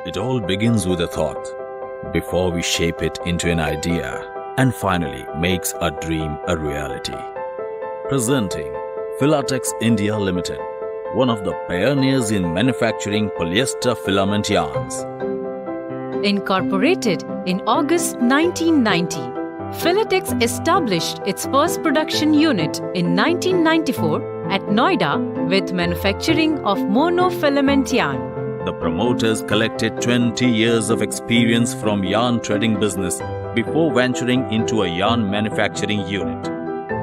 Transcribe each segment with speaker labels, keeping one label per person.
Speaker 1: It all begins with a thought, before we shape it into an idea, and finally makes a dream a reality. Presenting Filatex India Limited, one of the pioneers in manufacturing polyester filament yarns.
Speaker 2: Incorporated in August 1990, Filatex established its first production unit in 1994 at Noida with manufacturing of monofilament yarn.
Speaker 1: The promoters collected 20 years of experience from yarn trading business before venturing into a yarn manufacturing unit.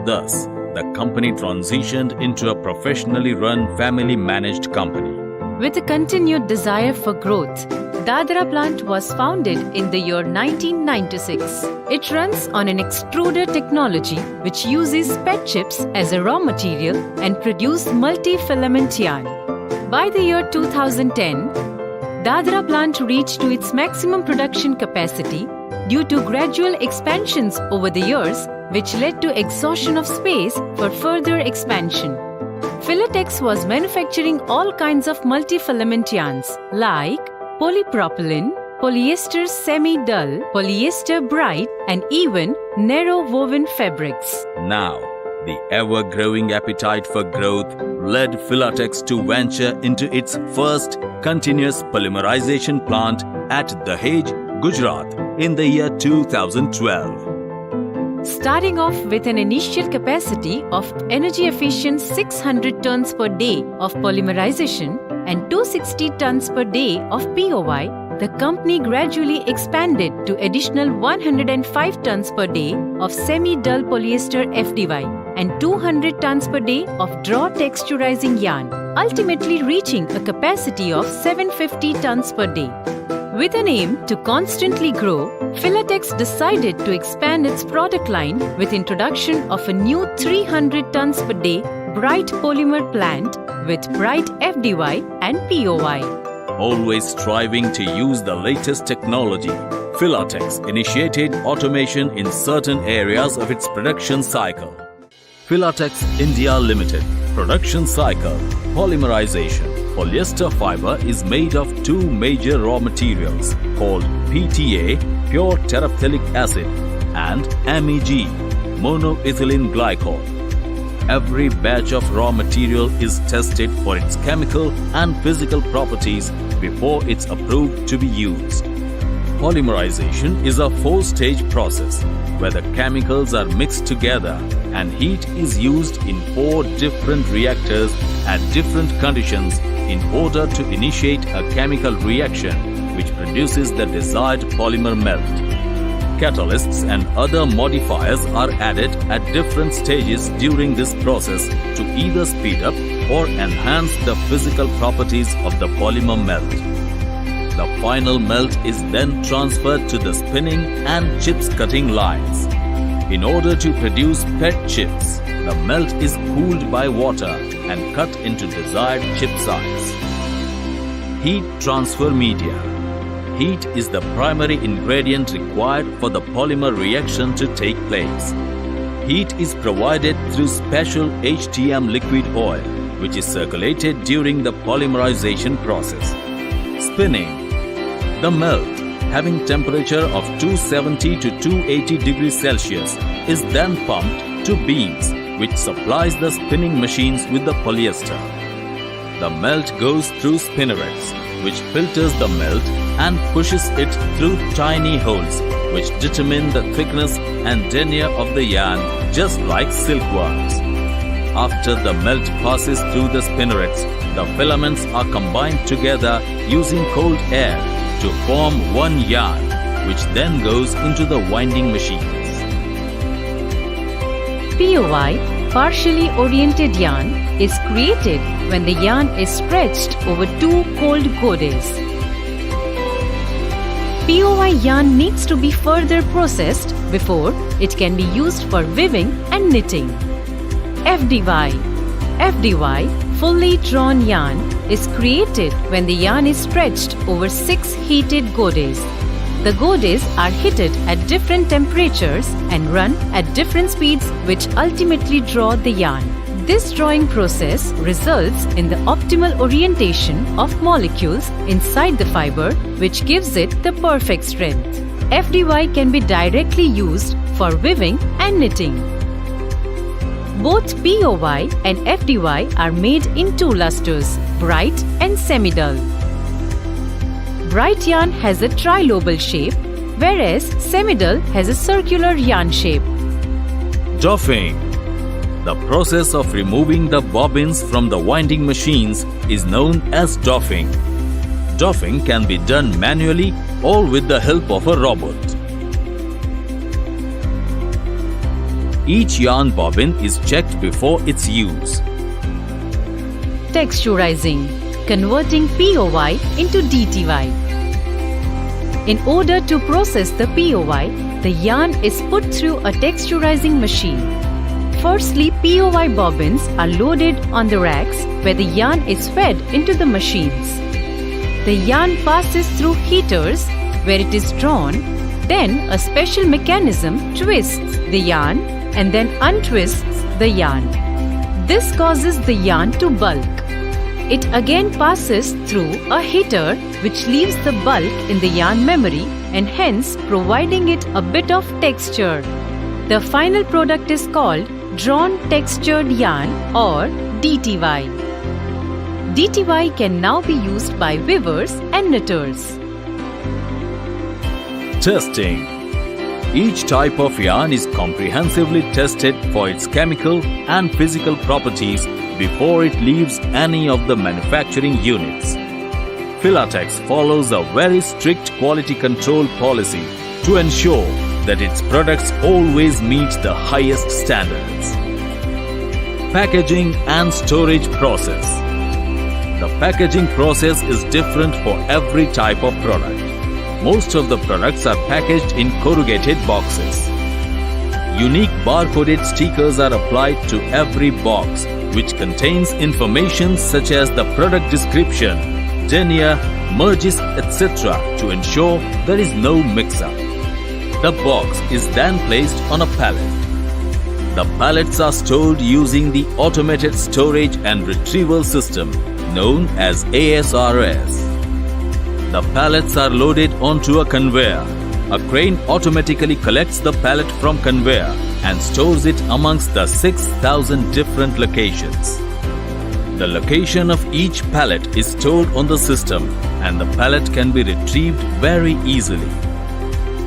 Speaker 1: Thus, the company transitioned into a professionally run family-managed company.
Speaker 2: With a continued desire for growth, Dadra plant was founded in the year 1996. It runs on an extruder technology which uses PET chips as a raw material and produce multi-filament yarn. By the year 2010, Dadra plant reached to its maximum production capacity due to gradual expansions over the years, which led to exhaustion of space for further expansion. Filatex was manufacturing all kinds of multi-filament yarns like polypropylene, polyester semi-dull, polyester bright, and even narrow woven fabrics.
Speaker 1: Now, the ever-growing appetite for growth led Filatex to venture into its first continuous polymerization plant at Dahej, Gujarat in the year 2012.
Speaker 2: Starting off with an initial capacity of energy-efficient 600 tons per day of polymerization and 260 tons per day of POY, the company gradually expanded to additional 105 tons per day of semi-dull polyester FDY and 200 tons per day of draw texturizing yarn, ultimately reaching a capacity of 750 tons per day. With an aim to constantly grow, Filatex decided to expand its product line with introduction of a new 300 tons per day bright polymer plant with bright FDY and POY.
Speaker 1: Always striving to use the latest technology, Filatex initiated automation in certain areas of its production cycle. Filatex India Limited production cycle polymerization. Polyester fiber is made of two major raw materials called PTA, pure terephthalic acid, and MEG, monoethylene glycol. Every batch of raw material is tested for its chemical and physical properties before it's approved to be used. Polymerization is a four-stage process where the chemicals are mixed together and heat is used in 4 different reactors at different conditions in order to initiate a chemical reaction which produces the desired polymer melt. Catalysts and other modifiers are added at different stages during this process to either speed up or enhance the physical properties of the polymer melt. The final melt is then transferred to the spinning and chips cutting lines. In order to produce PET chips, the melt is cooled by water and cut into desired chip size. Heat transfer media. Heat is the primary ingredient required for the polymer reaction to take place. Heat is provided through special HTM liquid oil, which is circulated during the polymerization process. Spinning. The melt, having temperature of 270 to 280 degrees Celsius, is then pumped to beams, which supplies the spinning machines with the polyester. The melt goes through spinnerets, which filters the melt and pushes it through tiny holes, which determine the thickness and tenure of the yarn, just like silkworms. After the melt passes through the spinnerets, the filaments are combined together using cold air to form one yarn, which then goes into the winding machines.
Speaker 2: POY, partially oriented yarn, is created when the yarn is stretched over 2 cold goddess. POY yarn needs to be further processed before it can be used for weaving and knitting. FDY. FDY, fully drawn yarn, is created when the yarn is stretched over 6 heated goddess. The goddess are heated at different temperatures and run at different speeds, which ultimately draw the yarn. This drawing process results in the optimal orientation of molecules inside the fiber, which gives it the perfect strength. FDY can be directly used for weaving and knitting. Both POY and FDY are made in two lusters, bright and semi-dull. Bright yarn has a trilobal shape, whereas semi-dull has a circular yarn shape.
Speaker 1: Doffing. The process of removing the bobbins from the winding machines is known as doffing. Doffing can be done manually or with the help of a robot. Each yarn bobbin is checked before its use.
Speaker 2: Texturizing, converting POY into DTY. In order to process the POY, the yarn is put through a texturizing machine. Firstly, POY bobbins are loaded on the racks where the yarn is fed into the machines. The yarn passes through heaters where it is drawn, then a special mechanism twists the yarn and then untwists the yarn. This causes the yarn to bulk. It again passes through a heater which leaves the bulk in the yarn memory and hence providing it a bit of texture. The final product is called Drawn Textured Yarn or DTY. DTY can now be used by weavers and knitters.
Speaker 1: Testing. Each type of yarn is comprehensively tested for its chemical and physical properties before it leaves any of the manufacturing units. Filatex follows a very strict quality control policy to ensure that its products always meet the highest standards. Packaging and storage process. The packaging process is different for every type of product. Most of the products are packaged in corrugated boxes. Unique barcoded stickers are applied to every box, which contains information such as the product description, denier, merges, etc. to ensure there is no mix-up. The box is then placed on a pallet. The pallets are stored using the Automated Storage and Retrieval System known as ASRS. The pallets are loaded onto a conveyor. A crane automatically collects the pallet from conveyor and stores it amongst the 6,000 different locations. The location of each pallet is stored on the system and the pallet can be retrieved very easily.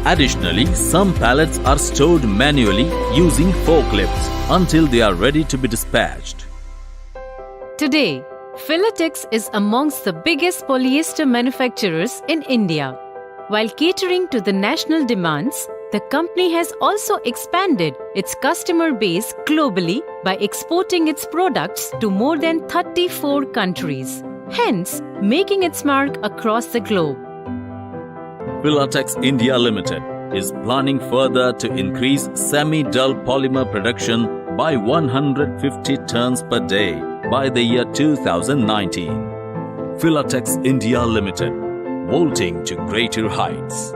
Speaker 1: Additionally, some pallets are stored manually using forklifts until they are ready to be dispatched.
Speaker 2: Today, Filatex is amongst the biggest polyester manufacturers in India. While catering to the national demands, the company has also expanded its customer base globally by exporting its products to more than 34 countries, hence making its mark across the globe.
Speaker 1: Filatex India Limited is planning further to increase semi-dull polymer production by 150 tons per day by the year 2019. Filatex India Limited, vaulting to greater heights.